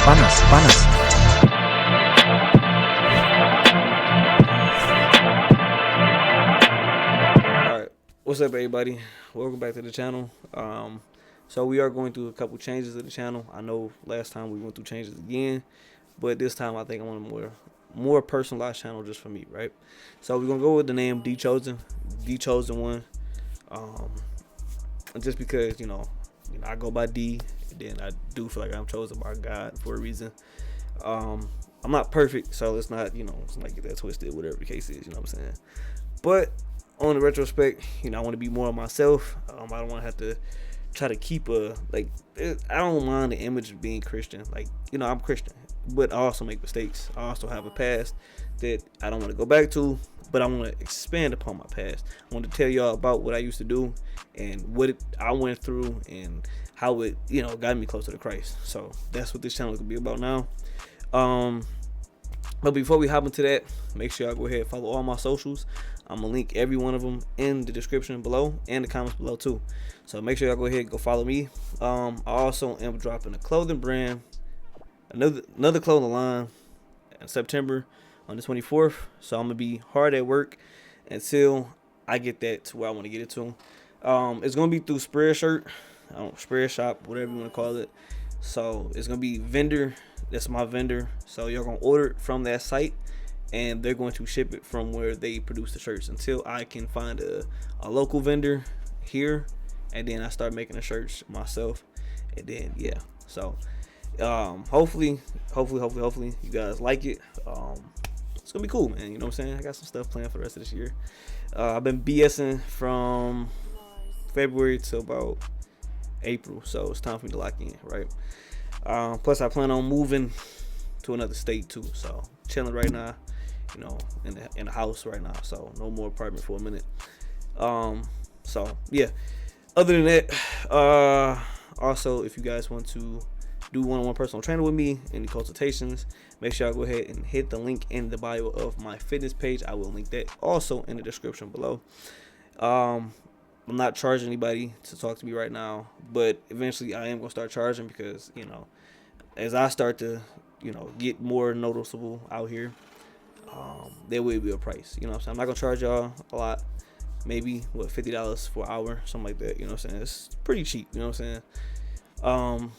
Panas, panas. Alright, what's up everybody? Welcome back to the channel. So we are going through a couple changes to the channel. I know last time we went through changes again, but this time I think I want a more personalized channel just for me, right? So we're gonna go with the name D Chosen, D Chosen One. Um, just because I go by D, and then I do feel like I'm chosen by God for a reason. Um, I'm not perfect, so let's not let's not get that twisted. Whatever the case is, you know what I'm saying. But on the retrospect, I want to be more of myself. I don't want to have to try to keep I don't mind the image of being Christian. I'm Christian, but I also make mistakes. I also have a past that I don't want to go back to, but I want to expand upon my past. I want to tell y'all about what I used to do and I went through and how it, got me closer to Christ. So that's what this channel is gonna be about now. Um, but before we hop into that, make sure y'all go ahead and follow all my socials. I'm gonna link every one of them in the description below and the comments below too. So make sure y'all go ahead and go follow me. I also am dropping a clothing brand, another clothing line in September on the 24th. So I'm gonna be hard at work until I get that to where I want to get it to. It's gonna be through Spreadshirt, Spreadshop, whatever you want to call it. So it's gonna be vendor. That's my vendor. So you're gonna order it from that site, and they're going to ship it from where they produce the shirts until I can find a local vendor here, and then I start making the shirts myself, and then yeah. So hopefully you guys like it. It's gonna be cool, man. You know what I'm saying? I got some stuff planned for the rest of this year. I've been BSing from February to about April, so it's time for me to lock in, right? Plus I plan on moving to another state too, so chilling right now, in the house right now, so no more apartment for a minute. So yeah. Other than that, also if you guys want to do one-on-one personal training with me, any consultations, make sure y'all go ahead and hit the link in the bio of my fitness page. I will link that also in the description below. I'm not charging anybody to talk to me right now, but eventually I am gonna start charging because as I start to get more noticeable out here, there will be a price. You know what I'm saying? I'm not gonna charge y'all a lot. Maybe $50 for an hour, something like that. You know what I'm saying? It's pretty cheap. You know what I'm saying?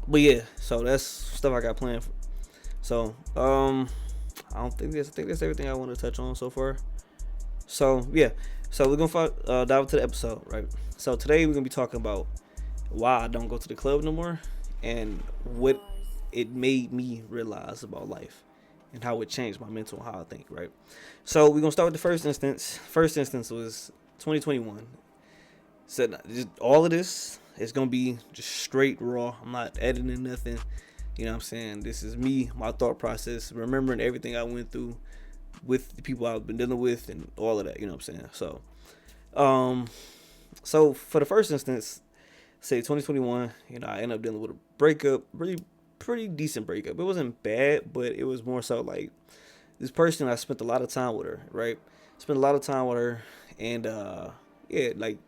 But yeah, so that's stuff I got planned. So I think that's everything I want to touch on so far. So yeah, so we're gonna dive into the episode, right? So today we're gonna be talking about why I don't go to the club no more and what it made me realize about life and how it changed my mental and how I think, right? So we're gonna start with the first instance. First instance was 2021. Said all of this is gonna be just straight raw. I'm not editing nothing. You know what I'm saying? This is me, my thought process, remembering everything I went through with the people I've been dealing with and all of that. You know what I'm saying? So for the first instance, say 2021, I ended up dealing with a breakup, really pretty decent breakup. It wasn't bad, but it was more so like this person, I spent a lot of time with her, right? Spent a lot of time with her, and yeah, like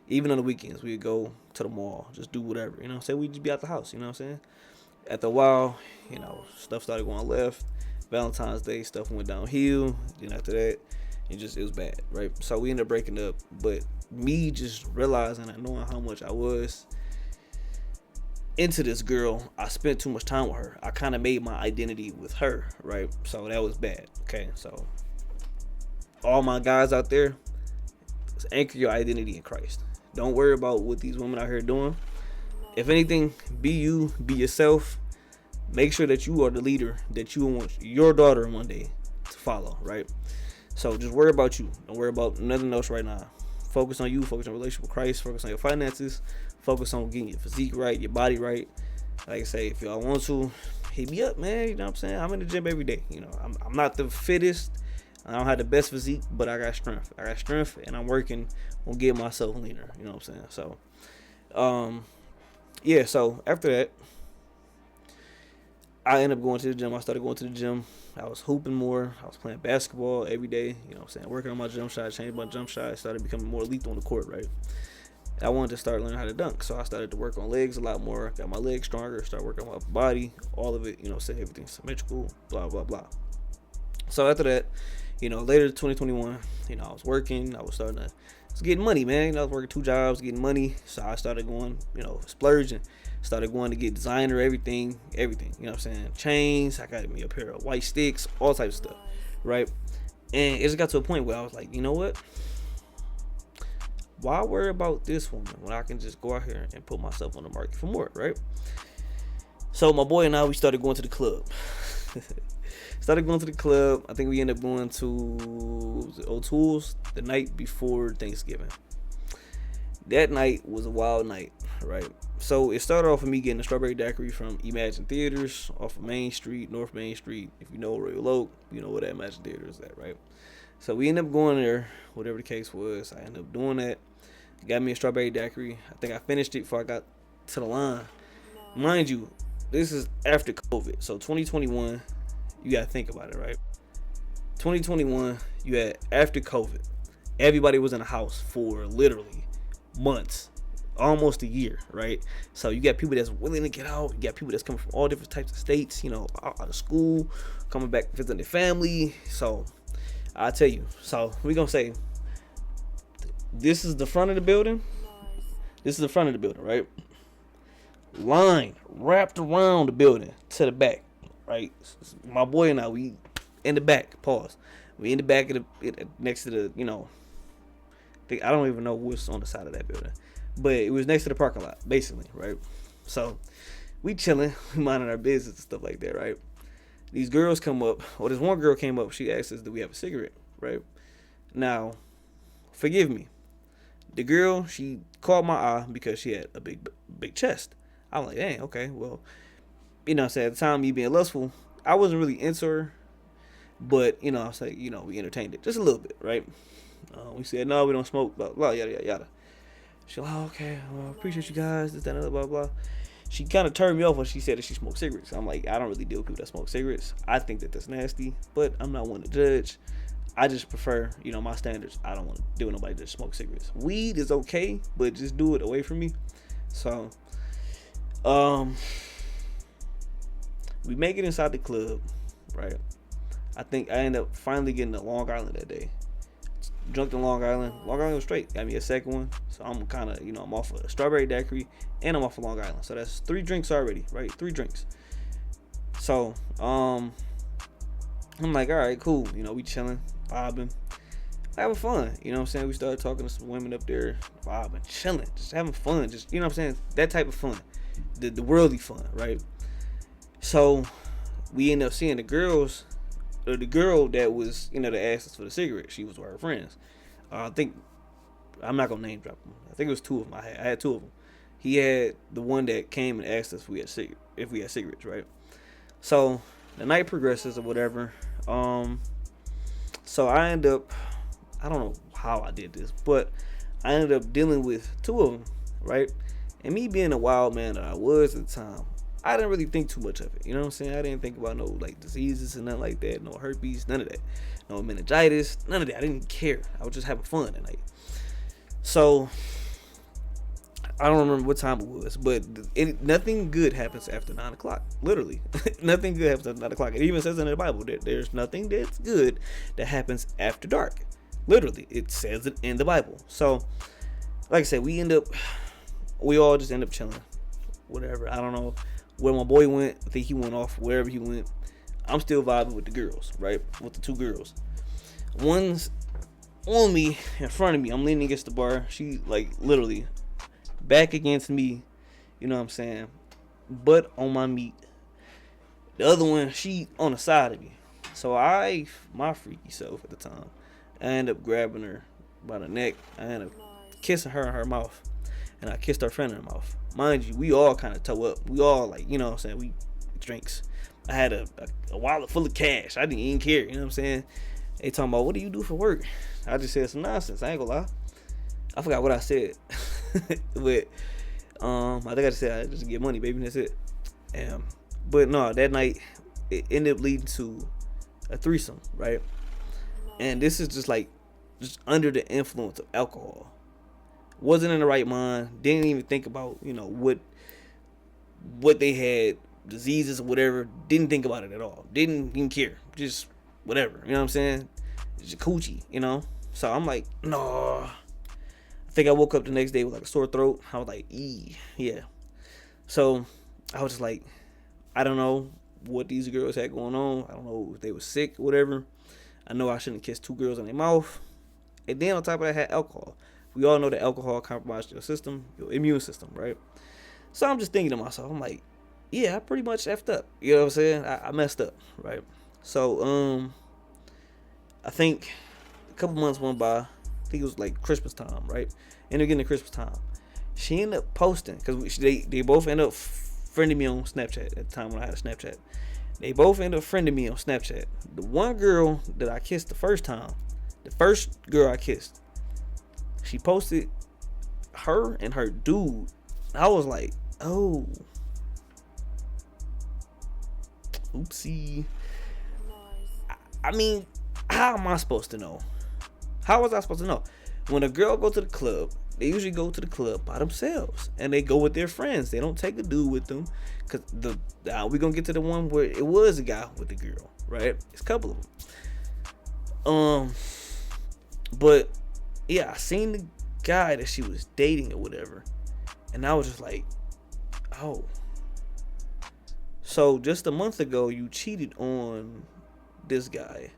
even on the weekends we would go to the mall, just do whatever, say we'd just be at the house, you know what I'm saying? After a while, stuff started going left. Valentine's Day stuff went downhill. Then after that, it was bad, right? So we ended up breaking up. But me just realizing and knowing how much I was into this girl, I spent too much time with her. I kind of made my identity with her, right? So that was bad. Okay, so all my guys out there, anchor your identity in Christ. Don't worry about what these women out here doing. If anything, be you, be yourself. Make sure that you are the leader that you want your daughter one day to follow, right? So just worry about you. Don't worry about nothing else right now. Focus on you. Focus on your relationship with Christ. Focus on your finances. Focus on getting your physique right, your body right. Like I say, if y'all want to, hit me up, man. You know what I'm saying? I'm in the gym every day. I'm not the fittest. I don't have the best physique, but I got strength. And I'm working on getting myself leaner. You know what I'm saying? So, yeah. So after that, I ended up going to the gym. I started going to the gym. I was hooping more. I was playing basketball every day. You know what I'm saying? Working on my jump shot, changed my jump shot. I started becoming more lethal on the court, right? I wanted to start learning how to dunk. So I started to work on legs a lot more, got my legs stronger, started working on my body, all of it, say everything symmetrical, blah, blah, blah. So after that, later 2021, I was working, I was getting money, man. I was working 2 jobs, getting money. So I started going, splurging, started going to get designer, everything, you know what I'm saying? Chains, I got me a pair of white sticks, all types of stuff, right? And it just got to a point where I was like, you know what? Why worry about this woman when I can just go out here and put myself on the market for more, right? So my boy and I, we started going to the club. I think we ended up going to O'Toole's the night before Thanksgiving. That night was a wild night, right? So it started off with me getting a strawberry daiquiri from Imagine Theaters off of Main Street, North Main Street. If you know Royal Oak, you know where that Imagine Theater is at, right? So we ended up going there, whatever the case was. I ended up doing that. Got me a strawberry daiquiri. I think I finished it before I got to the line. Mind you, this is after COVID. So 2021, you got to think about it, right? 2021, you had after COVID. Everybody was in the house for literally months, almost a year, right? So you got people that's willing to get out. You got people that's coming from all different types of states, out of school, coming back visiting their family. So I'll tell you. So we're going to say this is the front of the building. This is the front of the building, right? Line wrapped around the building to the back, right? My boy and I, we in the back. Pause. We in the back of the next to the, I don't even know what's on the side of that building, but it was next to the parking lot, basically, right? So we chilling, we minding our business and stuff like that, right? These girls come up, or this one girl came up. She asked us, "Do we have a cigarette?" Right? Now, forgive me. The girl, she caught my eye because she had a big chest. I'm like, dang, okay, well, what I'm saying, at the time, me being lustful, I wasn't really into her, but, I was like, we entertained it just a little bit, right? We said, no, we don't smoke, blah, blah, yada, yada, yada. She like, oh, okay, well, appreciate you guys, this, that, and other, blah, blah. She kind of turned me off when she said that she smoked cigarettes. I'm like, I don't really deal with people that smoke cigarettes. I think that that's nasty, but I'm not one to judge. I just prefer, my standards. I don't want to deal with nobody that smokes cigarettes. Weed is okay, but just do it away from me. So, we make it inside the club, right? I think I ended up finally getting to Long Island that day. Drunk in Long Island. Long Island was straight. Got me a second one. So I'm kind of, I'm off a strawberry daiquiri and I'm off of Long Island. So that's 3 drinks already, right? 3 drinks. So, I'm like, all right, cool. We chilling, vibing, having fun. You know what I'm saying? We started talking to some women up there, vibing, chilling, just having fun. Just, you know what I'm saying? That type of fun. The worldly fun, right? So we ended up seeing the girls, or the girl that was, that asked us for the cigarette. She was with her friends. I think, I'm not going to name drop them. I think it was 2 of them. I had 2 of them. He had the one that came and asked us if we had cigarettes, right? So the night progresses or whatever. So I end up, I don't know how I did this, but I ended up dealing with 2 of them, right? And me being a wild man that I was at the time, I didn't really think too much of it. You know what I'm saying? I didn't think about no diseases and nothing like that, no herpes, none of that, no meningitis, none of that. I didn't care. I was just having fun that night. So I don't remember what time it was, but nothing good happens after 9 o'clock. Literally, nothing good happens after 9 o'clock. It even says in the Bible that there's nothing that's good that happens after dark. Literally, it says it in the Bible. So, like I said, we all just end up chilling, whatever. I don't know where my boy went. I think he went off wherever he went. I'm still vibing with the girls, right? With the 2 girls. One's on me, in front of me. I'm leaning against the bar. She literally back against me, you know what I'm saying, butt on my meat. The other one, she on the side of me. So my freaky self at the time, I end up grabbing her by the neck. I end up kissing her in her mouth, and I kissed her friend in her mouth. Mind you, we all kind of toe up. We all you know what I'm saying, we drinks. I had a wallet full of cash. I didn't even care, you know what I'm saying. They talking about, what do you do for work? I just said some nonsense. I ain't gonna lie. I forgot what I said. But I think I just said I just get money, baby. That's it. But no, that night it ended up leading to a threesome, right? And this is just under the influence of alcohol. wasn't in the right mind, didn't even think about, what they had, diseases or whatever, didn't think about it at all, didn't even care, just whatever, you know what I'm saying, just coochie. So I'm like, no. I think I woke up the next day with like a sore throat. I was like, yeah. So I was just like, I don't know what these girls had going on. I don't know if they were sick or whatever. I know I shouldn't have kissed 2 girls in their mouth. And then on top of that, I had alcohol. We all know that alcohol compromises your system, your immune system, right? So I'm just thinking to myself, I'm like, yeah, I pretty much effed up. You know what I'm saying? I messed up, right? So I think a couple months went by. I think it was like Christmas time, right? Ended up getting to Christmas time. She ended up posting, because they both ended up friending me on Snapchat at the time when I had a Snapchat. They both ended up friending me on Snapchat. The one girl that I kissed the first time, the first girl I kissed, she posted her and her dude. I was like, oh, oopsie. I mean, how am I supposed to know? How was I supposed to know? When a girl go to the club, they usually go to the club by themselves, and they go with their friends. They don't take a dude with them, cause we gonna get to the one where it was a guy with the girl, right? It's a couple of them. But yeah, I seen the guy that she was dating or whatever, and I was just like, oh. So just a month ago, you cheated on this guy.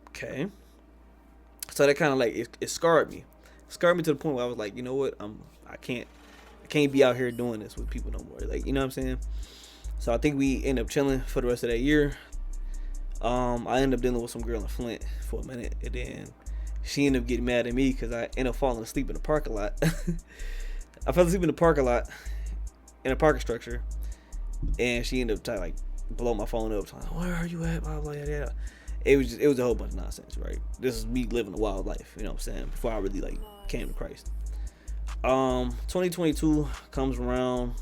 Okay. So that kind of like it scarred me. Scarred me to the point where I was like, you know what? I can't be out here doing this with people no more. Like, you know what I'm saying? So I think we end up chilling for the rest of that year. I ended up dealing with some girl in Flint for a minute, and then she ended up getting mad at me because I ended up falling asleep in the parking lot. I fell asleep in the parking lot in a parking structure, and she ended up trying to like blow my phone up. Like, where are you at? Blah blah blah. It was a whole bunch of nonsense, right? This is me living a wild life, you know what I'm saying? Before I really like came to Christ. 2022 comes around.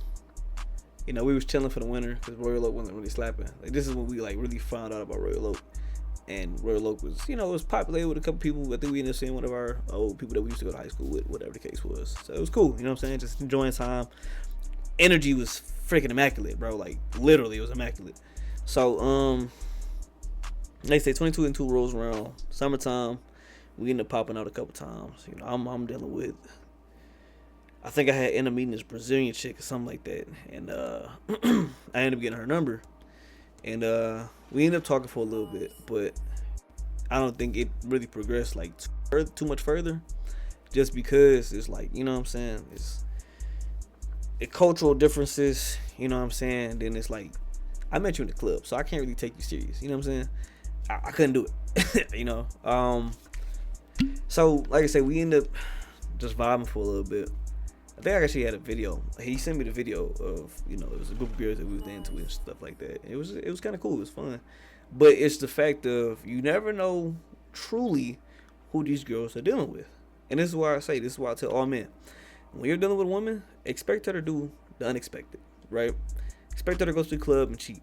We was chilling for the winter because Royal Oak wasn't really slapping. Like, this is when we like really found out about Royal Oak, and Royal Oak was, it was populated with a couple people. I think we ended up seeing one of our old people that we used to go to high school with, whatever the case was. So it was cool, you know what I'm saying? Just enjoying time. Energy was freaking immaculate, bro. Like literally, it was immaculate. So they say 22 rolls around, summertime. We end up popping out a couple times. I'm dealing with. I think I had ended up meeting this Brazilian chick or something like that, and I ended up getting her number, and we ended up talking for a little bit, but I don't think it really progressed like too much further, just because it's like, you know what I'm saying, it's cultural differences, you know what I'm saying. Then it's like, I met you in the club, so I can't really take you serious, you know what I'm saying. I couldn't do it. So like I said, we ended up just vibing for a little bit. I think I actually had a video. He sent me the video of, it was a group of girls that we was into and stuff like that. It was kind of cool. It was fun. But it's the fact of, you never know truly who these girls are dealing with. And this is why I tell all men, when you're dealing with a woman, expect her to do the unexpected, right? Expect her to go to the club and cheat.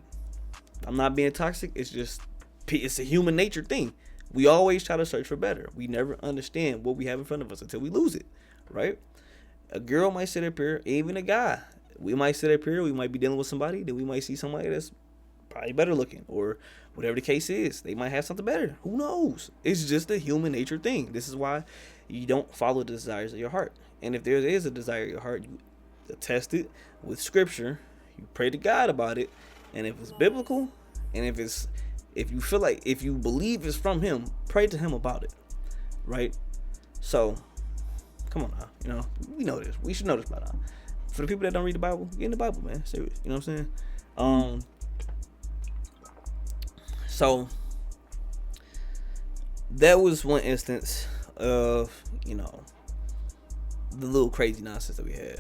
I'm not being toxic. It's a human nature thing. We always try to search for better. We never understand what we have in front of us until we lose it, right? A girl might sit up here, even a guy. We might sit up here, we might be dealing with somebody, then we might see somebody that's probably better looking, or whatever the case is. They might have something better. Who knows? It's just a human nature thing. This is why you don't follow the desires of your heart. And if there is a desire of your heart, you test it with scripture. You pray to God about it. And if it's biblical, and if you feel like, if you believe it's from him, pray to him about it, right? So come on now, we know this. We should know this by now. For the people that don't read the Bible, get in the Bible, man. Serious, you know what I'm saying? So that was one instance of, the little crazy nonsense that we had.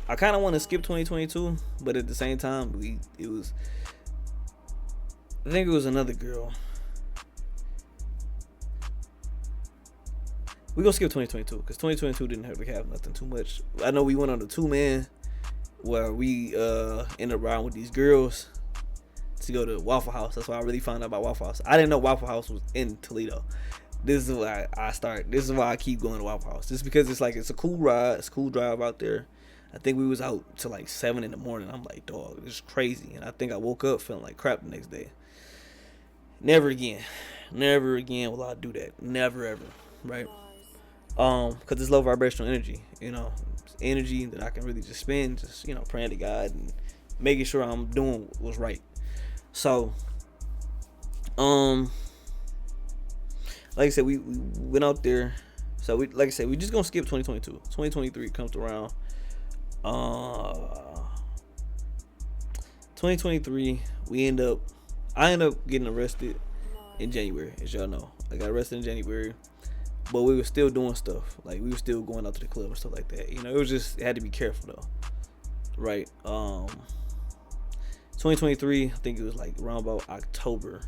I kind of want to skip 2022, but at the same time, I think it was another girl. We're going to skip 2022 because 2022 didn't have nothing too much. I know we went on a 2-man where we ended up riding with these girls to go to Waffle House. That's why I really found out about Waffle House. I didn't know Waffle House was in Toledo. This is why I start. This is why I keep going to Waffle House. Just because it's like it's a cool ride, it's a cool drive out there. I think we was out till like 7 in the morning. I'm like, dog, this is crazy. And I think I woke up feeling like crap the next day. Never again, never again will I do that. Never ever, right? Because it's low vibrational energy. It's energy that I can really just spend, just praying to God and making sure I'm doing what's right. So, um, like I said, we went out there. So like I said, we just gonna skip 2022. 2023 comes around. 2023, I end up getting arrested in January, as y'all know. I got arrested in January, but we were still doing stuff. Like we were still going out to the club and stuff like that. It had to be careful though, right? 2023, I think it was like around about October.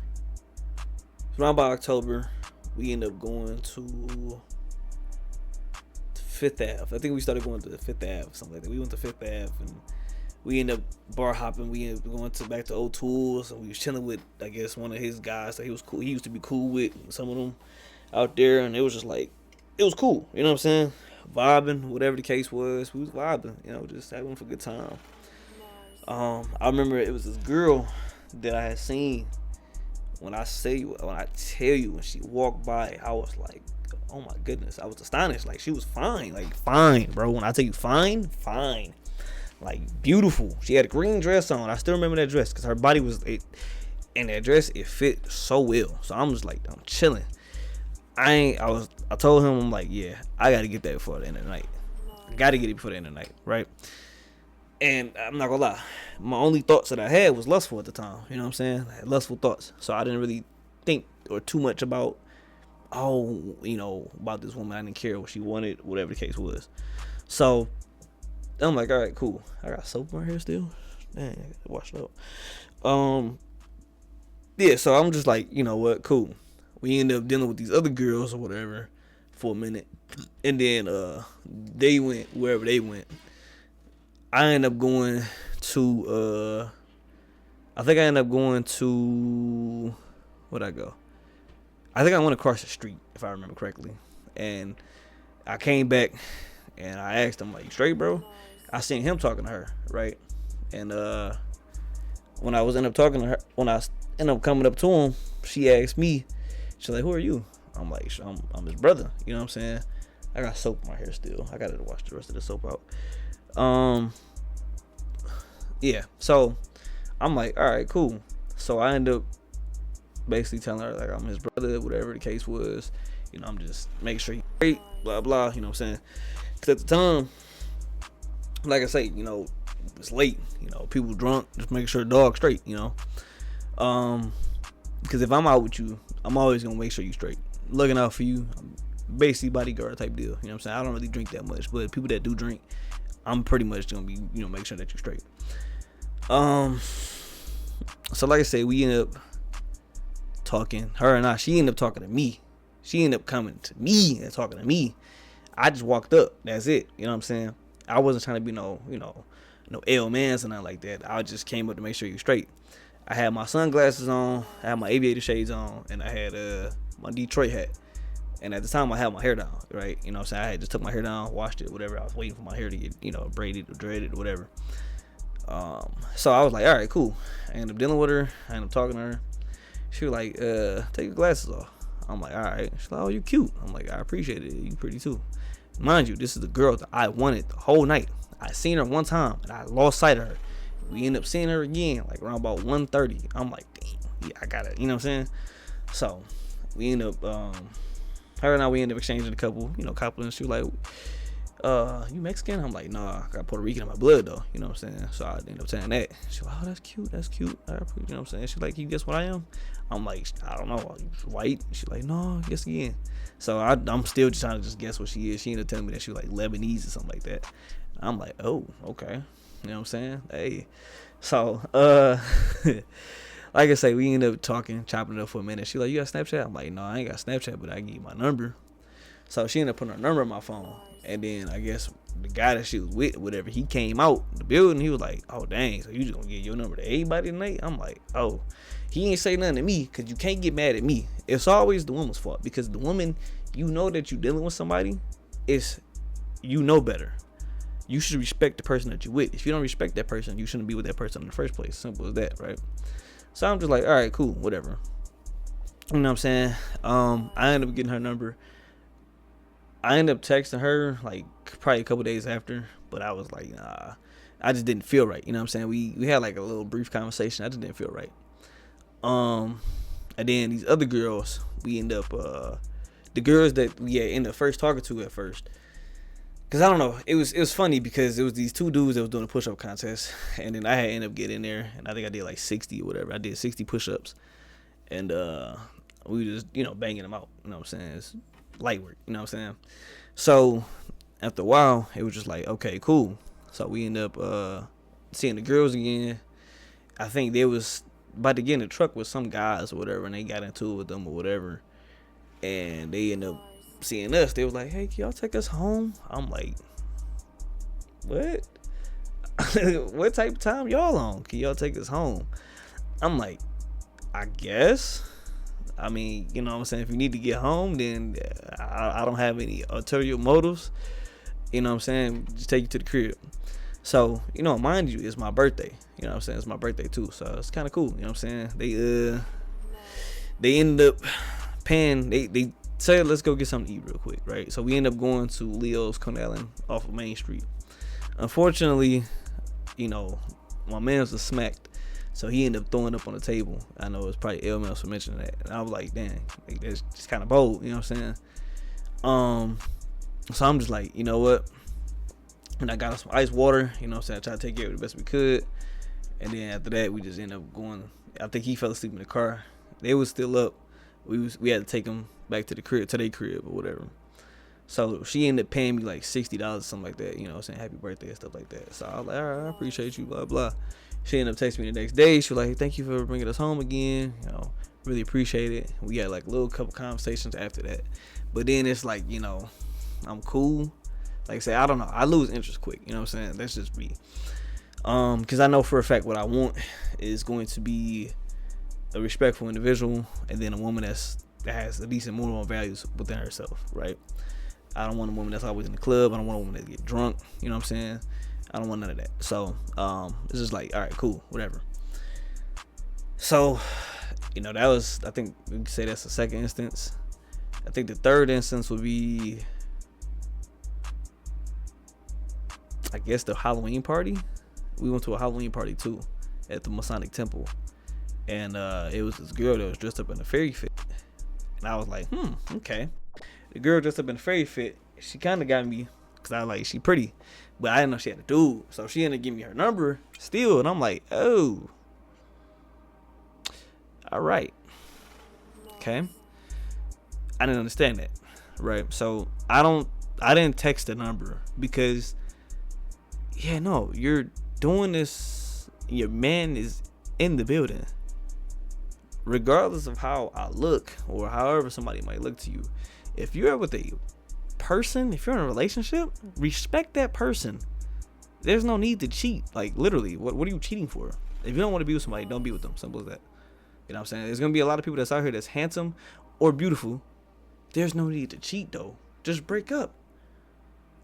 We ended up going to Fifth Ave. I think we started going to Fifth Ave, something like that. We went to Fifth Ave and we ended up bar hopping. We ended up going back to Old Tools, and we was chilling with, I guess, one of his guys that he was cool. He used to be cool with some of them out there, and it was just like, it was cool. You know what I'm saying? Vibing, whatever the case was, we was vibing. Just having a good time. I remember it was this girl that I had seen. When I tell you, when she walked by, I was like, oh my goodness, I was astonished. Like, she was fine, bro. When I tell you fine, like beautiful. She had a green dress on. I still remember that dress because her body was and that dress, it fit so well. So I'm just like, I'm chilling. I told him, I'm like, yeah, I gotta get that before the end of the night. I gotta get it before the end of the night, right? And I'm not gonna lie, my only thoughts that I had was lustful at the time. You know what I'm saying? I had lustful thoughts. So I didn't really think or too much about, about this woman. I didn't care what she wanted, whatever the case was. So I'm like, all right, cool. I got soap in my hair still. Dang, I gotta wash it up. Yeah, so I'm just like, you know what, cool. We ended up dealing with these other girls or whatever for a minute. And then they went wherever they went. I ended up going to where'd I go? I think I went across the street, if I remember correctly. And I came back and I asked him, like, you straight, bro? I seen him talking to her, right? And when I ended up coming up to him, she asked me, she's like, who are you? I'm like, I'm his brother. You know what I'm saying? I got soap in my hair still. I gotta wash the rest of the soap out. Yeah, so I'm like, all right, cool. So I end up basically telling her, like, I'm his brother, whatever the case was. I'm just making sure he's straight, blah, blah, you know what I'm saying? Because at the time, like I say, it's late, people drunk, just making sure the dog's straight, because if I'm out with you, I'm always going to make sure you straight. Looking out for you, I'm basically bodyguard type deal, you know what I'm saying? I don't really drink that much, but people that do drink, I'm pretty much going to be, make sure that you're straight. So like I said, we ended up talking, she ended up talking to me. She ended up coming to me and talking to me. I just walked up. That's it. You know what I'm saying? I wasn't trying to be no L mans or nothing like that. I just came up to make sure you're straight. I had my sunglasses on, I had my aviator shades on, and I had my Detroit hat. And at the time I had my hair down, right? You know what I'm saying? I had just took my hair down, washed it, whatever. I was waiting for my hair to get, braided or dreaded or whatever. So I was like, all right, cool. I ended up dealing with her. I ended up talking to her. She was like, take your glasses off. I'm like, all right. She's like, oh, you cute. I'm like, I appreciate it. You pretty too. Mind you, this is the girl that I wanted the whole night. I seen her one time and I lost sight of her. We ended up seeing her again, like around about 1:30. I'm like, damn, yeah, I got it. You know what I'm saying? So we end up, her and I, we ended up exchanging a couple, compliments. She was like, you Mexican? I'm like, nah, I got Puerto Rican in my blood though. You know what I'm saying? So I ended up saying that. She was like, oh, that's cute. You know what I'm saying? She's like, you guess what I am? I'm like, I don't know. Are you white? She's like, no, guess again. So I'm still just trying to just guess what she is. She ended up telling me that she was like Lebanese or something like that. I'm like, oh, okay. You know what I'm saying? Hey. So, like I say, we ended up talking, chopping it up for a minute. She like, you got Snapchat? I'm like, no, I ain't got Snapchat, but I can give you my number. So she ended up putting her number on my phone. And then I guess the guy that she was with, whatever, he came out the building. He was like, "Oh dang, so you just gonna give your number to everybody tonight?" I'm like, "Oh." He ain't say nothing to me because you can't get mad at me. It's always the woman's fault because the woman, you know that you dealing with somebody, it's you know better. You should respect the person that you with. If you don't respect that person, you shouldn't be with that person in the first place. Simple as that, right? So I'm just like, all right, cool, whatever. You know what I'm saying? I ended up getting her number. I ended up texting her like probably a couple days after, but I was like, nah, I just didn't feel right. You know what I'm saying? We had like a little brief conversation. I just didn't feel right. And then these other girls, we end up the girls that we had ended up first talking to at first. Cause I don't know, it was funny because it was these two dudes that was doing a push-up contest, and then I had ended up getting in there, and I think I did like 60 or whatever. I did 60 push-ups, and we just banging them out. You know what I'm saying? It's light work. You know what I'm saying? So after a while, it was just like, okay, cool. So we end up seeing the girls again. I think they was about to get in the truck with some guys or whatever, and they got into it with them or whatever, and they end up seeing us. They was like, "Hey, can y'all take us home?" I'm like, "What? What type of time y'all on? Can y'all take us home?" I'm like, "I guess. I mean, you know what I'm saying? If you need to get home, then I don't have any ulterior motives. You know what I'm saying? Just take you to the crib." So, mind you, it's my birthday. You know what I'm saying? It's my birthday too. So it's kind of cool. You know what I'm saying? They ended up paying, they said, let's go get something to eat real quick, right? So we end up going to Leo's Coney Island off of Main Street. Unfortunately, my man was smacked. So he ended up throwing up on the table. I know it's probably LML for mentioning that. And I was like, dang, like, that's just kind of bold. You know what I'm saying? So I'm just like, you know what? And I got us some ice water. You know what I'm saying? I tried to take care of it the best we could. And then after that, we just ended up going. I think he fell asleep in the car. They was still up. We had to take him back to the crib, to their crib or whatever. So she ended up paying me like $60 or something like that. You know what I'm saying? Happy birthday and stuff like that. So I was like, all right, I appreciate you, blah, blah. She ended up texting me the next day. She was like, thank you for bringing us home again. Really appreciate it. We had like a little couple conversations after that. But then it's like, I'm cool. Like I say, I don't know. I lose interest quick. You know what I'm saying? That's just me. Because I know for a fact what I want is going to be a respectful individual, and then a woman that has a decent moral values within herself, right? I don't want a woman that's always in the club. I don't want a woman that get drunk. You know what I'm saying? I don't want none of that. So it's just like, all right, cool, whatever. So that was, I think we could say that's the second instance. I think the third instance would be, I guess, the Halloween party. We went to a Halloween party too at the Masonic Temple, and it was this girl that was dressed up in a fairy fit, and I was like, okay. The girl dressed up in a fairy fit, she kind of got me because I like, she pretty, but I didn't know she had a dude, so she ended up giving me her number still, and I'm like, oh, all right, okay. I didn't understand that, right? So I didn't text the number because, you're doing this, your man is in the building. Regardless of how I look or however somebody might look to you, if you're with a person, if you're in a relationship, respect that person. There's no need to cheat. Like, literally, what are you cheating for? If you don't want to be with somebody, don't be with them. Simple as that. You know what I'm saying? There's going to be a lot of people that's out here that's handsome or beautiful. There's no need to cheat, though. Just break up.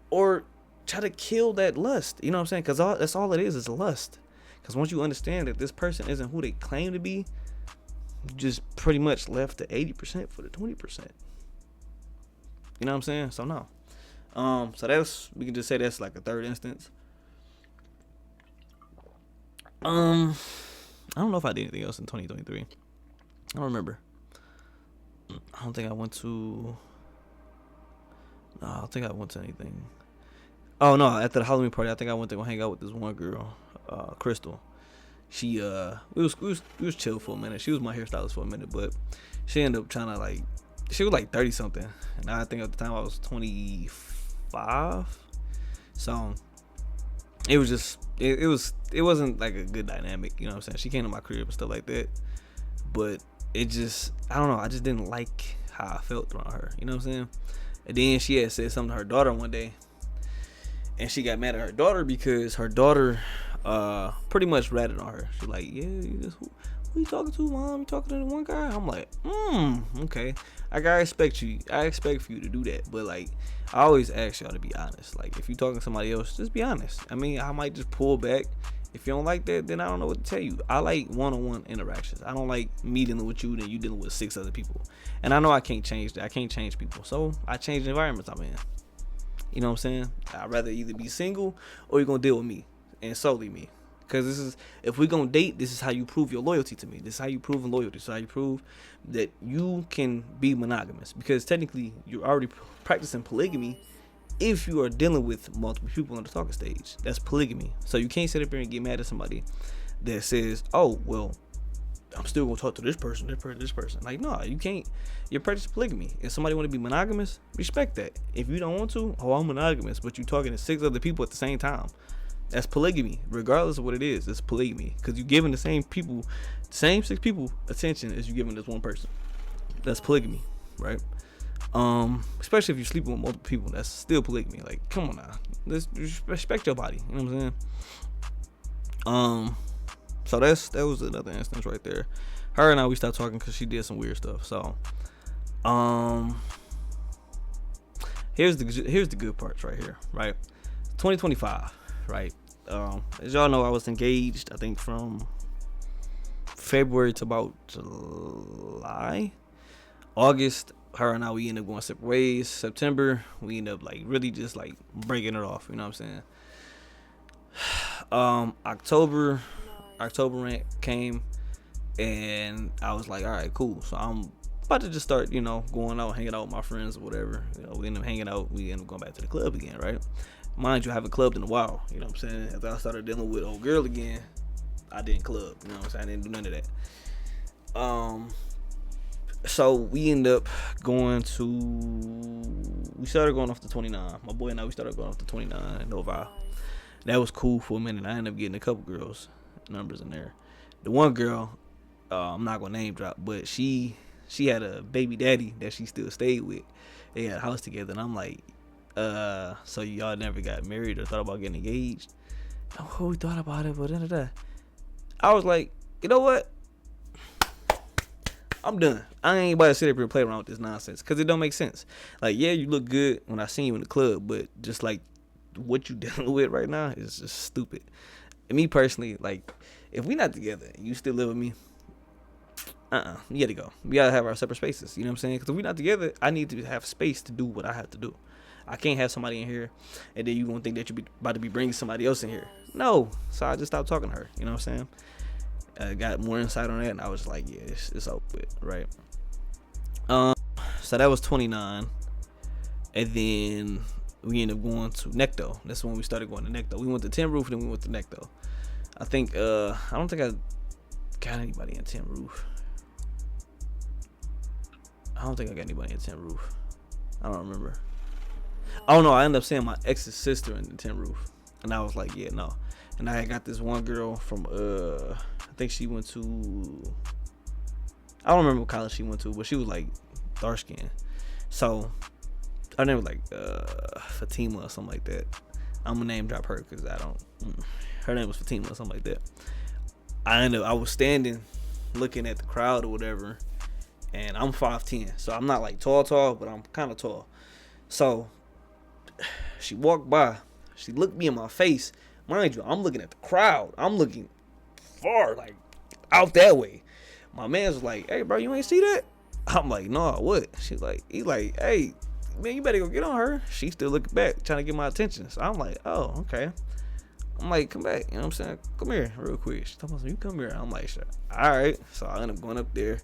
Or try to kill that lust. You know what I'm saying? Because that's all it is lust. Because once you understand that this person isn't who they claim to be, you just pretty much left the 80% for the 20%. You know what I'm saying? So no. So we can just say that's like a third instance. I don't know if I did anything else in 2023. I don't remember. I don't think I went to anything. Oh no, after the Halloween party, I think I went to go hang out with this one girl, Crystal. She we was chill for a minute. She was my hairstylist for a minute, but she ended up trying to she was like 30 something, and I think at the time I was 25. So it was just it wasn't like a good dynamic, you know what I'm saying? She came to my crib and stuff like that, but it just, I don't know, I just didn't like how I felt around her, you know what I'm saying? And then she had said something to her daughter one day, and she got mad at her daughter because her daughter pretty much ratted on her. She like, yeah, who you talking to, mom? You talking to the one guy? I'm like, okay. I expect you. I expect for you to do that, but like, I always ask y'all to be honest. Like, if you talking to somebody else, just be honest. I mean, I might just pull back. If you don't like that, then I don't know what to tell you. I like one-on-one interactions. I don't like me dealing with you, then you dealing with 6 other people. And I know I can't change that. I can't change people, so I change the environments I'm in. You know what I'm saying? I'd rather either be single or you're gonna deal with me and solely me. Because this is, if we're gonna date, this is how you prove your loyalty to me. This is how you prove loyalty. This is how you prove that you can be monogamous. Because technically, you're already practicing polygamy if you are dealing with multiple people on the talking stage. That's polygamy. So you can't sit up here and get mad at somebody that says, oh, well, I'm still gonna talk to this person. Like, no, you can't. You're practicing polygamy. If somebody want to be monogamous, respect that. If you don't want to, oh, I'm monogamous, but you're talking to 6 other people at the same time. That's polygamy, regardless of what it is. It's polygamy because you're giving the same 6 people attention as you giving this one person. That's polygamy, right? Especially if you're sleeping with multiple people, that's still polygamy. Like, come on now, let's respect your body. You know what I'm saying? So that was another instance right there. Her and I, we stopped talking because she did some weird stuff. So, here's the good parts right here, right? 2025. Right. As y'all know, I was engaged, I think from February to about July. August, her and I, we ended up going separate ways. September, we ended up like really just like breaking it off, you know what I'm saying? October rent came and I was like, all right, cool. So I'm about to just start, going out, hanging out with my friends or whatever. We end up hanging out, we end up going back to the club again, right? Mind you, I haven't clubbed in a while, you know what I'm saying? After I started dealing with old girl again, I didn't club, you know what I'm saying? I didn't do none of that. So we ended up we started going off the 29. My boy and I, we started going off the 29 in Novi. That was cool for a minute. I ended up getting a couple girls numbers in there. The one girl, I'm not gonna name drop, but she had a baby daddy that she still stayed with. They had a house together, and I'm like, so y'all never got married or thought about getting engaged? Oh, we thought about it, but I was like, you know what? I'm done. I ain't about to sit up here and play around with this nonsense because it don't make sense. Like, yeah, you look good when I seen you in the club, but just like what you dealing with right now is just stupid. And me personally, like, if we not together and you still live with me, you gotta go. We gotta have our separate spaces. You know what I'm saying? Because if we not together, I need to have space to do what I have to do. I can't have somebody in here and then you gonna think that you're about to be bringing somebody else in here. No. So I just stopped talking to her. You know what I'm saying? I got more insight on that and I was like, yeah, it's over with, right? So that was 29. And then we ended up going to Necto. That's when we started going to Necto. We went to Tin Roof, then we went to Necto. I think, I don't think I got anybody in Tin Roof. I don't think I got anybody in Tin Roof. I don't remember. Oh no, I ended up seeing my ex's sister in the Tin Roof, and I was like, yeah, no. And I got this one girl from I think she went to, I don't remember what college she went to, but she was like dark skinned. So her name was like Fatima or something like that. I'm gonna name drop her because her name was Fatima or something like that. I was standing looking at the crowd or whatever, and I'm 5'10", so I'm not like tall, but I'm kind of tall. So she walked by, she looked me in my face. Mind you, I'm looking at the crowd. I'm looking far, like out that way. My man was like, hey bro, you ain't see that? I'm like, no, what? He's like, hey, man, you better go get on her. She still looking back, trying to get my attention. So I'm like, oh, okay. I'm like, come back, you know what I'm saying? Come here real quick. She's talking about, you come here. I'm like, sure. All right. So I ended up going up there.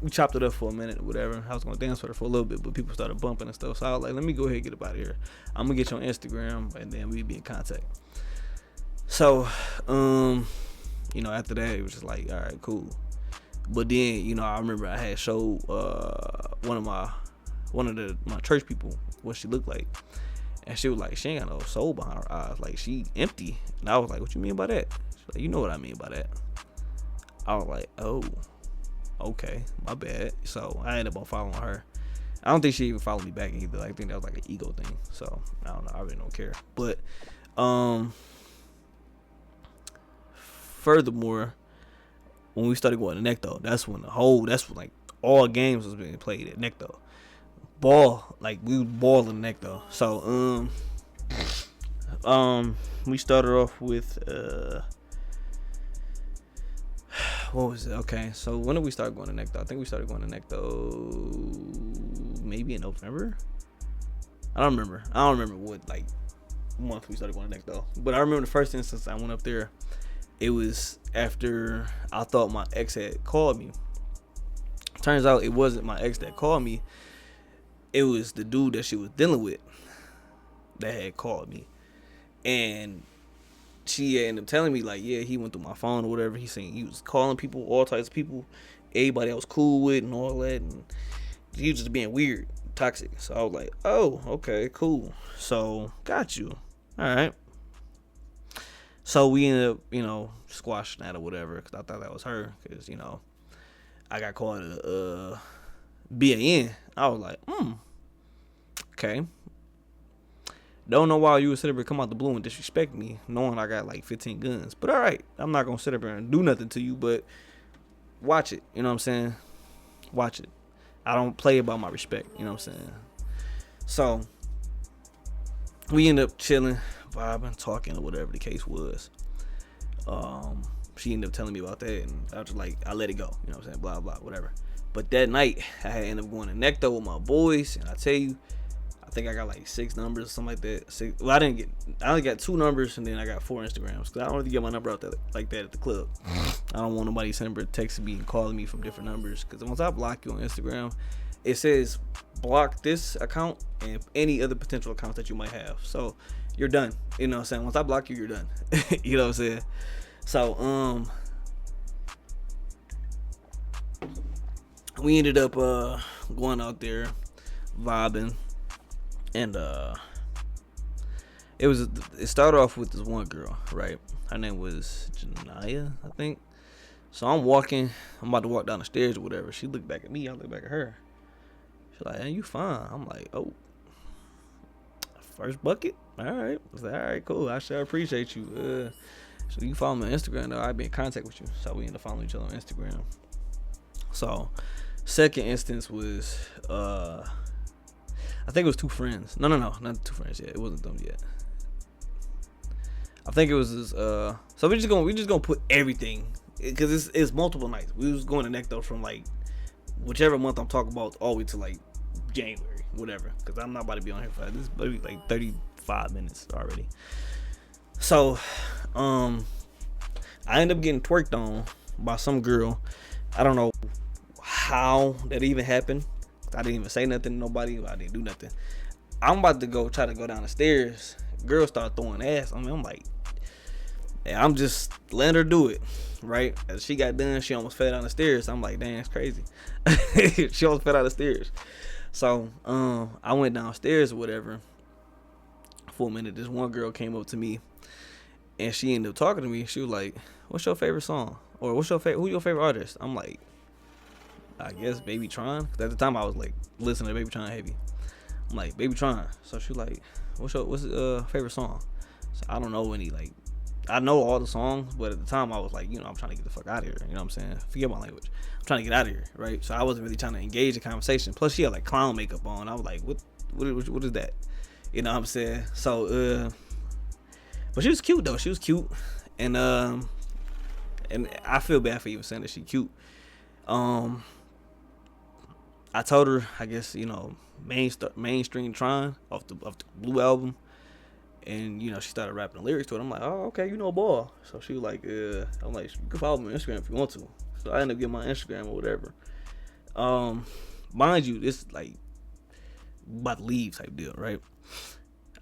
We chopped it up for a minute or whatever. I was gonna dance with her for a little bit, but people started bumping and stuff. So I was like, let me go ahead and get up out of here. I'm gonna get you on Instagram and then we'll be in contact. So, after that it was just like, all right, cool. But then, I remember I had showed one of my church people what she looked like. And she was like, she ain't got no soul behind her eyes. Like, she empty. And I was like, what you mean by that? She's like, you know what I mean by that. I was like, oh, okay, my bad. So I ended up following her. I don't think she even followed me back either. I think that was like an ego thing. So I don't know. I really don't care. But furthermore, when we started going to Necto, that's when like all games was being played at Necto. Ball, like we was balling Necto. So we started off with what was it? Okay, so when did we start going to Necto? I think we started going to Necto maybe in November. I don't remember what like month we started going to Necto. But I remember the first instance I went up there. It was after I thought my ex had called me. Turns out it wasn't my ex that called me. It was the dude that she was dealing with that had called me. And she ended up telling me, like, yeah, he went through my phone or whatever. He saying he was calling people, all types of people, everybody I was cool with and all that. And he was just being weird, toxic. So I was like, oh, okay, cool. So, got you. All right. So we ended up, squashing that or whatever, because I thought that was her. Because, I got called a BAN. I was like, okay. Don't know why you would sit up here come out the blue and disrespect me, knowing I got like 15 guns. But all right, I'm not going to sit up here and do nothing to you, but watch it. You know what I'm saying? Watch it. I don't play about my respect. You know what I'm saying? So we end up chilling, vibing, talking, or whatever the case was. She ended up telling me about that, and I was just like, I let it go. You know what I'm saying? Blah, blah, whatever. But that night, I had ended up going to Necto with my boys, and I tell you, I think I got like 6 numbers or something like that. I only got 2 numbers, and then I got 4 Instagrams, because I don't really get my number out there like that at the club. I don't want nobody sending texting me and calling me from different numbers, because once I block you on Instagram, it says block this account and any other potential accounts that you might have. So you're done. You know what I'm saying? Once I block you, you're done. You know what I'm saying? So we ended up going out there, vibing, and it started off with this one girl, right? Her name was Janaya, I think. So I'm about to walk down the stairs or whatever. She looked back at me, I looked back at her. She's like, hey, you fine. I'm like, oh, first bucket? All right. I was like, all right, cool. I sure appreciate you. So you follow me on Instagram, though. I'd be in contact with you. So we ended up following each other on Instagram. So second instance was, I think it was 2 friends. No, not 2 friends yet. It wasn't them yet. I think it was this, so we just gonna put everything, because it's multiple nights. We was going to Necto from like whichever month I'm talking about all the way to like January, whatever, because I'm not about to be on here for that. This is maybe like 35 minutes already. So I ended up getting twerked on by some girl. I don't know how that even happened. I didn't even say nothing to nobody. I didn't do nothing. I'm about to try to go down the stairs. Girl started throwing ass on me. I'm like, hey, I'm just letting her do it, right? As she got done, she almost fell down the stairs. I'm like, dang, that's crazy. She almost fell down the stairs. So I went downstairs or whatever. For a minute, this one girl came up to me, and she ended up talking to me. She was like, what's your favorite song? Or who your favorite artist? I'm like, I guess Baby Tron. Cause at the time I was like listening to Baby Tron heavy. I'm like, Baby Tron. So she like, what's your favorite song? So I don't know any, like, I know all the songs, but at the time I was like, I'm trying to get the fuck out of here. You know what I'm saying? Forget my language. I'm trying to get out of here, right? So I wasn't really trying to engage in conversation. Plus she had like clown makeup on. I was like, what is that? You know what I'm saying? So but she was cute though. She was cute, and I feel bad for even saying that she cute. I told her, I guess, mainstream Tron off the Blue album, and she started rapping the lyrics to it. I'm like, oh, okay, ball. So she was like, I'm like, you can follow me on Instagram if you want to. So I ended up getting my Instagram or whatever. Mind you, this like about to leave type deal, right?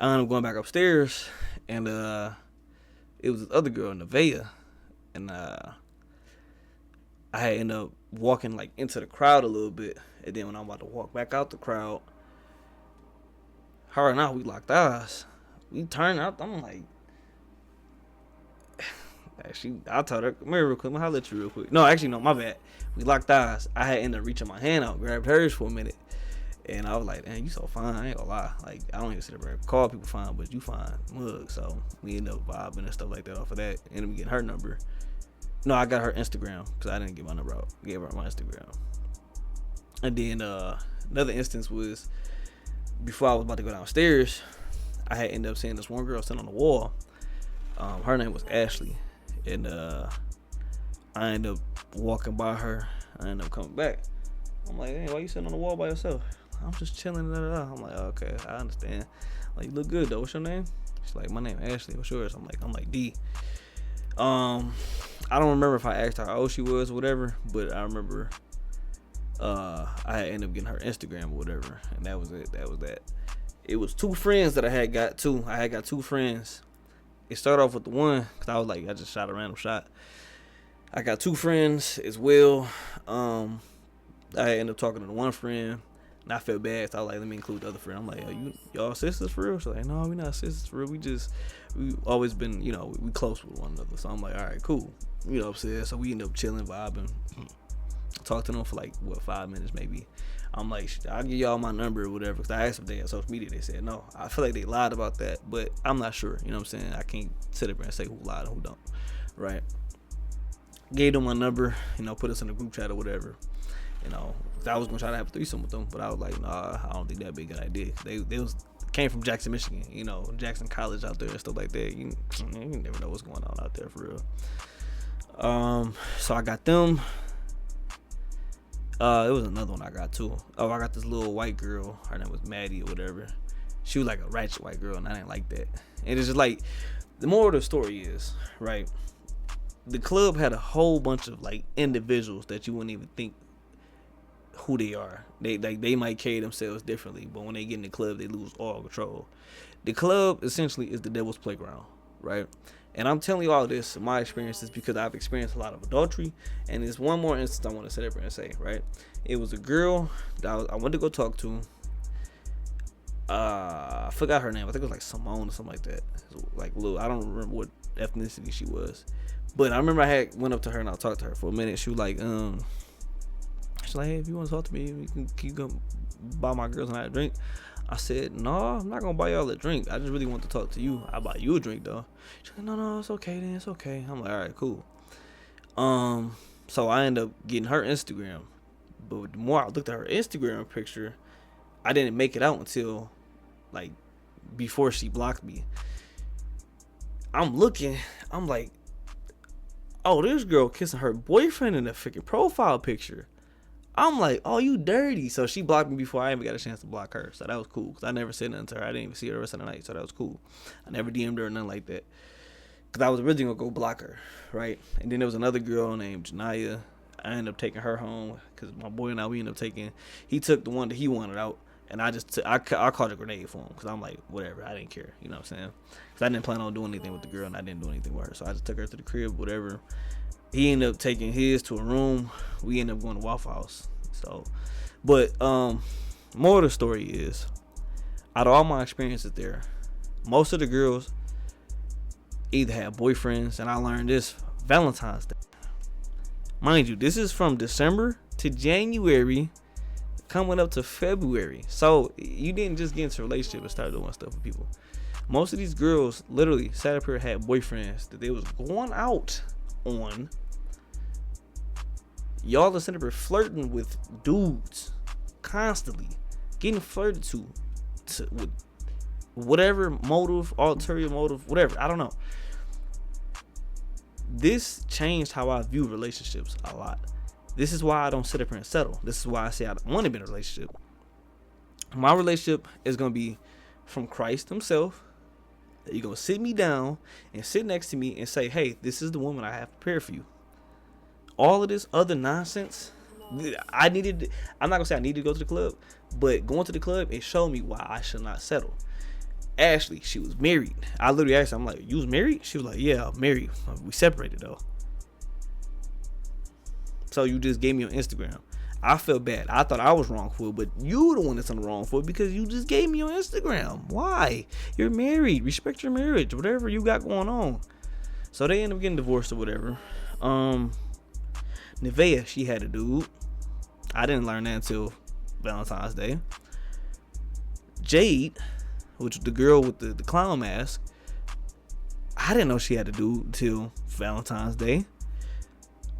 I ended up going back upstairs, and it was this other girl, Nevaeh, and I had ended up walking like into the crowd a little bit, and then when I'm about to walk back out the crowd, her and I, we locked eyes. We turned out. I'm like, actually, I told her, come here real quick. I'll holler at you real quick. No, actually, no, my bad. We locked eyes. I had ended up reaching my hand out, grabbed hers for a minute, And I was like, "Damn, you so fine. I ain't gonna lie. Like, I don't even sit there and call people fine, but you fine, mug." So we ended up vibing and stuff like that off of that. Ended up getting her number. No, I got her Instagram because I didn't get my number out. I gave her my Instagram. And then another instance was before I was about to go downstairs, I had ended up seeing this one girl sitting on the wall. Her name was Ashley, and I ended up walking by her. I ended up coming back. I'm like, "Hey, why you sitting on the wall by yourself?" "I'm just chilling." I'm like, "Okay, I understand. Like, you look good though. What's your name?" She's like, "My name Ashley. What's yours?" I'm like D. I don't remember if I asked her how old she was or whatever, but I remember I had ended up getting her Instagram or whatever, and that was it. That was that. It was two friends that I had got too. I had got two friends. It started off with the one because I was like, I just shot a random shot. I got two friends as well. I ended up talking to the one friend, and I felt bad. So I was like, let me include the other friend. I'm like, y'all sisters for real? She's like, no, we not sisters for real. We always been, we close with one another. So I'm like, all right, cool. You know what I'm saying? So we ended up chilling, vibing. Talked to them for like 5 minutes maybe. I'm like, I'll give y'all my number or whatever, because I asked if they had social media. They said no. I feel like they lied about that, but I'm not sure. You know what I'm saying? I can't sit up and say who lied and who don't. Right? Gave them my number, put us in a group chat or whatever. I was gonna try to have a threesome with them, but I was like, nah, I don't think that'd be a good idea. They came from Jackson, Michigan, Jackson College out there and stuff like that. You never know what's going on out there for real. So I got them. It was another one I got too. Oh, I got this little white girl. Her name was Maddie or whatever. She was like a ratchet white girl, and I didn't like that. And it's just like, the moral of the story is, right, the club had a whole bunch of like individuals that you wouldn't even think who they are. They might carry themselves differently, but when they get in the club, they lose all control. The club essentially is the devil's playground, right? And I'm telling you all this, my experiences, because I've experienced a lot of adultery. And there's one more instance I want to sit up here and say, right? It was a girl that I went to go talk to. I forgot her name. I think it was like Simone or something like that. Like Lou. I don't remember what ethnicity she was. But I remember I went up to her and I talked to her for a minute. She was like, she's like, hey, if you want to talk to me, you can go buy my girls and I a drink. I said, no, I'm not going to buy y'all a drink. I just really want to talk to you. I'll buy you a drink, though. She's like, no, it's okay then. It's okay. I'm like, all right, cool. So I ended up getting her Instagram. But the more I looked at her Instagram picture, I didn't make it out until, like, before she blocked me. I'm looking. I'm like, oh, this girl kissing her boyfriend in a freaking profile picture. I'm like, oh, you dirty. So she blocked me before I even got a chance to block her. So that was cool, because I never said nothing to her. I didn't even see her the rest of the night. So that was cool. I never DM'd her or nothing like that, because I was originally going to go block her, right? And then there was another girl named Janaya. I ended up taking her home, because my boy and I, we ended up he took the one that he wanted out. And I called a grenade for him, because I'm like, whatever, I didn't care. You know what I'm saying? Because I didn't plan on doing anything with the girl, and I didn't do anything with her. So I just took her to the crib, whatever. He ended up taking his to a room. We ended up going to Waffle House. So, but more of the story is, out of all my experiences there, most of the girls either had boyfriends, and I learned this Valentine's Day. Mind you, this is from December to January, coming up to February. So you didn't just get into a relationship and start doing stuff with people. Most of these girls literally sat up here and had boyfriends that they was going out on. Y'all are sitting up here flirting with dudes constantly, getting flirted to with whatever motive, ulterior motive, whatever. I don't know. This changed how I view relationships a lot. This is why I don't sit up here and settle. This is why I say I don't want to be in a relationship. My relationship is going to be from Christ himself. You're going to sit me down and sit next to me and say, hey, this is the woman I have prepared for you. All of this other nonsense, I'm not going to say I needed to go to the club, but going to the club, it showed me why I should not settle. Ashley, she was married. I literally asked her, I'm like, you was married? She was like, yeah, I'm married. We separated though. So you just gave me your Instagram. I felt bad. I thought I was wrong for it, but you the one that's on the wrong for it, because you just gave me your Instagram. Why? You're married. Respect your marriage. Whatever you got going on. So they end up getting divorced or whatever. Nevaeh, she had a dude. I didn't learn that until Valentine's Day. Jade, which was the girl with the clown mask, I didn't know she had a dude until Valentine's Day.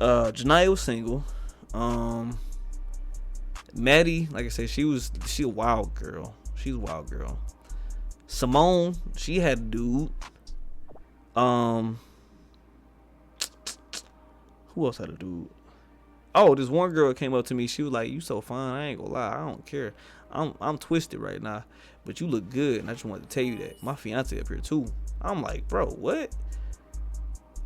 Janiyah was single. Maddie, like I said, she a wild girl. She's a wild girl. Simone, she had a dude. Who else had a dude? Oh, this one girl came up to me. She was like, "You so fine. I ain't gonna lie. I don't care. I'm twisted right now, but you look good, and I just wanted to tell you that." My fiance up here too. I'm like, bro, what?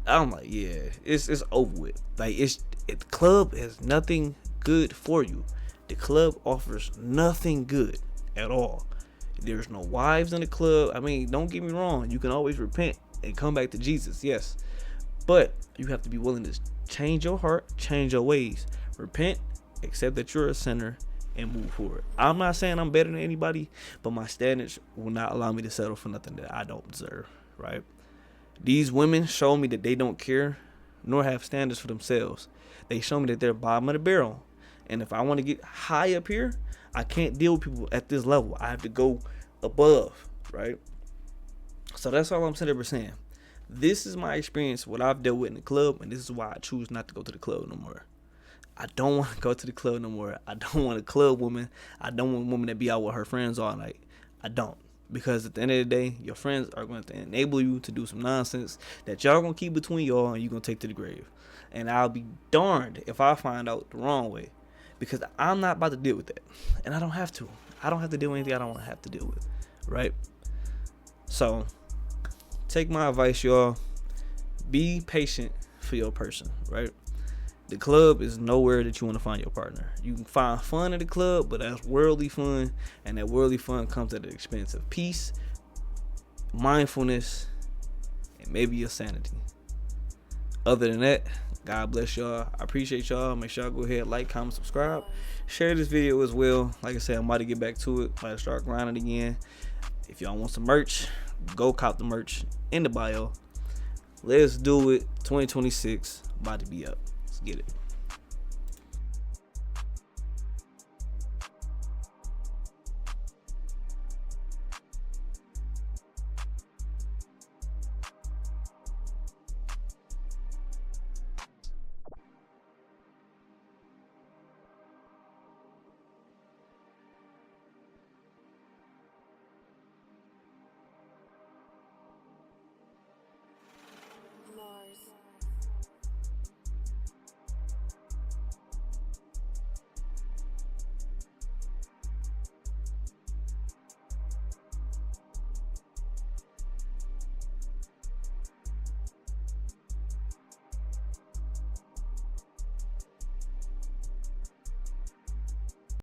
I'm like, yeah, it's over with. Like, the club has nothing good for you. The club offers nothing good at all. There's no wives in the club. I mean, don't get me wrong. You can always repent and come back to Jesus, yes. But you have to be willing to change your heart, change your ways. Repent, accept that you're a sinner, and move forward. I'm not saying I'm better than anybody, but my standards will not allow me to settle for nothing that I don't deserve, right? These women show me that they don't care nor have standards for themselves. They show me that they're bottom of the barrel. And if I want to get high up here, I can't deal with people at this level. I have to go above, right? So that's all I'm saying. This is my experience, what I've dealt with in the club, and this is why I choose not to go to the club no more. I don't want to go to the club no more. I don't want a club woman. I don't want a woman that be out with her friends all night. I don't. Because at the end of the day, your friends are going to enable you to do some nonsense that y'all going to keep between y'all and you're going to take to the grave. And I'll be darned if I find out the wrong way. Because I'm not about to deal with that. And I don't have to. I don't have to deal with anything I don't want to have to deal with. Right? So, take my advice, y'all. Be patient for your person. Right? The club is nowhere that you want to find your partner. You can find fun at the club, but that's worldly fun. And that worldly fun comes at the expense of peace, mindfulness, and maybe your sanity. Other than that, God bless y'all. I appreciate y'all. Make sure y'all go ahead, like, comment, subscribe. Share this video as well. Like I said, I'm about to get back to it. Might start grinding again. If y'all want some merch, go cop the merch in the bio. Let's do it. 2026 about to be up. Let's get it.